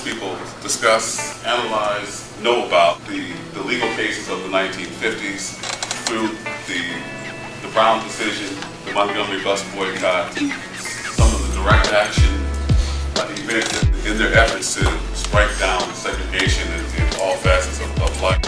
most people discuss, analyze, know about the legal cases of the 1950s through the Brown decision, the Montgomery bus boycott, some of the direct action events in their efforts to strike down segregation in all facets of life.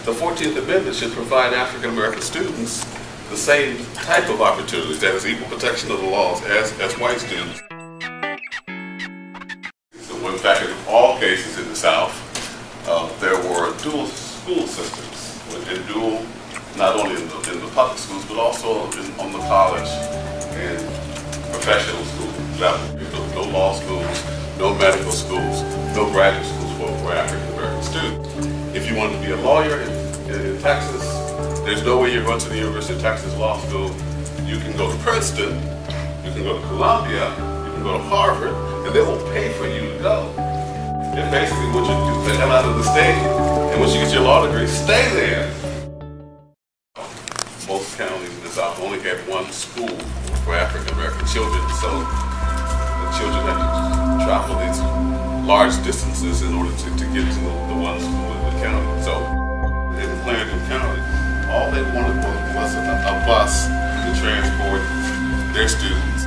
The 14th Amendment should provide African American students the same type of opportunities, that is equal protection of the laws, as white students. So in fact, in all cases in the South, there were dual school systems, and dual not only in the public schools, but also on the college and professional school level. No law schools, no medical schools, no graduate schools for African American students. If you wanted to be a lawyer in Texas, there's no way you're going to the University of Texas Law School. You can go to Princeton, you can go to Columbia, you can go to Harvard, and they will pay for you to go. And basically what you do is they come out of the state, and once you get your law degree, stay there. Most counties in the South only have one school for African American children, so the children have to travel these large distances in order to get to the one school in the county. So in Clarendon County, all they wanted was a bus to transport their students.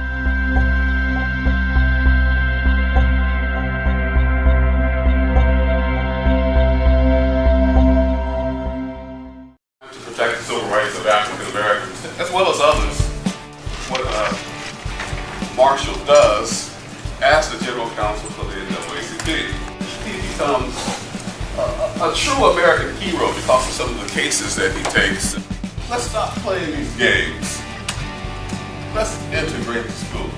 To protect the civil rights of African Americans, as well as others, what Marshall does as the General Counsel for the NAACP, he becomes a true American hero because of some of the cases that he takes. Let's stop playing these games. Let's integrate the schools.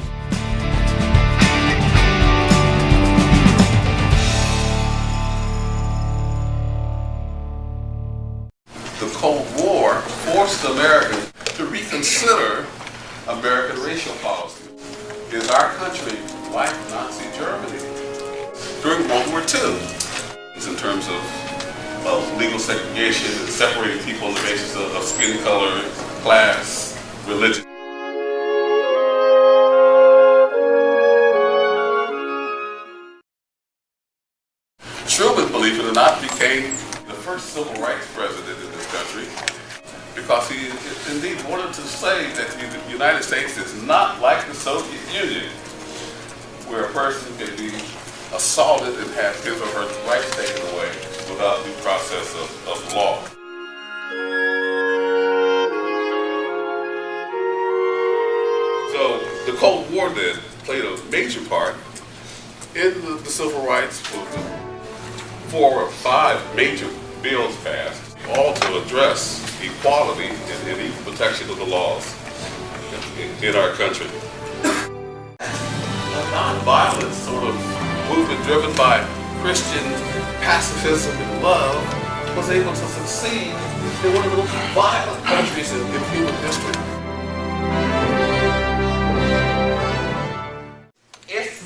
The Cold War forced Americans to reconsider American racial policy. Is our country like Nazi Germany during World War II? In terms of legal segregation and separating people on the basis of skin color, class, religion. Truman, believe it or not, became the first civil rights president in this country because he indeed wanted to say that the United States is not like the Soviet Union, where a person can be assaulted and have his or her rights taken away without due process of law. So the Cold War then played a major part in the civil rights movement. 4 or 5 major bills passed, all to address equality and equal protection of the laws in our country. A nonviolent sort of movement driven by Christian pacifism and love was able to succeed in one of the most violent countries in human history. If,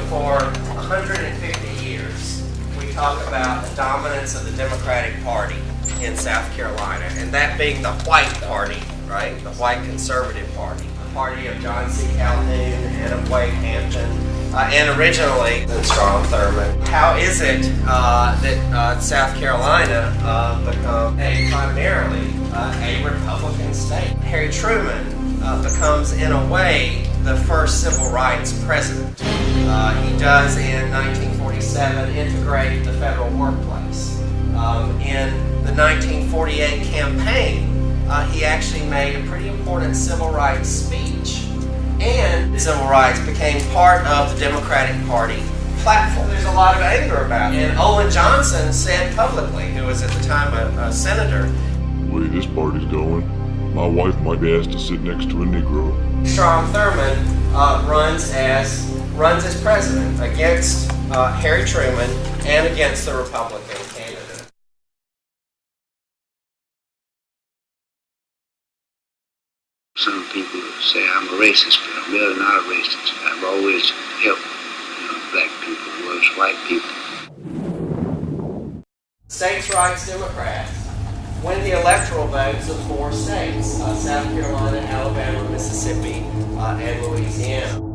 for 150 years, we talk about the dominance of the Democratic Party in South Carolina, and that being the white party, right? The white conservative party. The party of John C. Calhoun and of Wade Hampton. And originally, Strom Thurmond. How is it that South Carolina become primarily a Republican state? Harry Truman becomes, in a way, the first civil rights president. He does, in 1947, integrate the federal workplace. In the 1948 campaign, he actually made a pretty important civil rights speech. And civil rights became part of the Democratic Party platform. There's a lot of anger about it. And Olin Johnson said publicly, who was at the time a senator, the way this party's going, my wife might be asked to sit next to a Negro. Strom Thurmond runs as president against Harry Truman and against the Republican candidate. Some people say I'm a racist, but I'm really not a racist. I've always helped black people as well as white people. States' rights Democrats win the electoral votes of 4 states, South Carolina, Alabama, Mississippi, and Louisiana.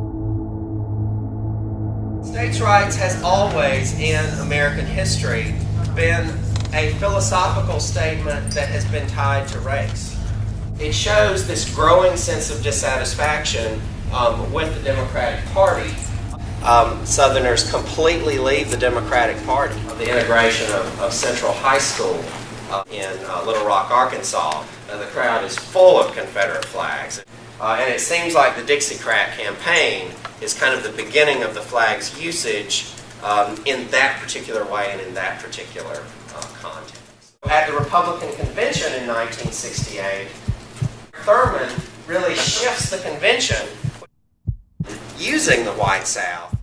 States' rights has always, in American history, been a philosophical statement that has been tied to race. It shows this growing sense of dissatisfaction with the Democratic Party. Southerners completely leave the Democratic Party. The integration of Central High School in Little Rock, Arkansas, the crowd is full of Confederate flags. And it seems like the Dixiecrat campaign is kind of the beginning of the flag's usage in that particular way and in that particular context. At the Republican Convention in 1968, Thurman really shifts the convention using the White South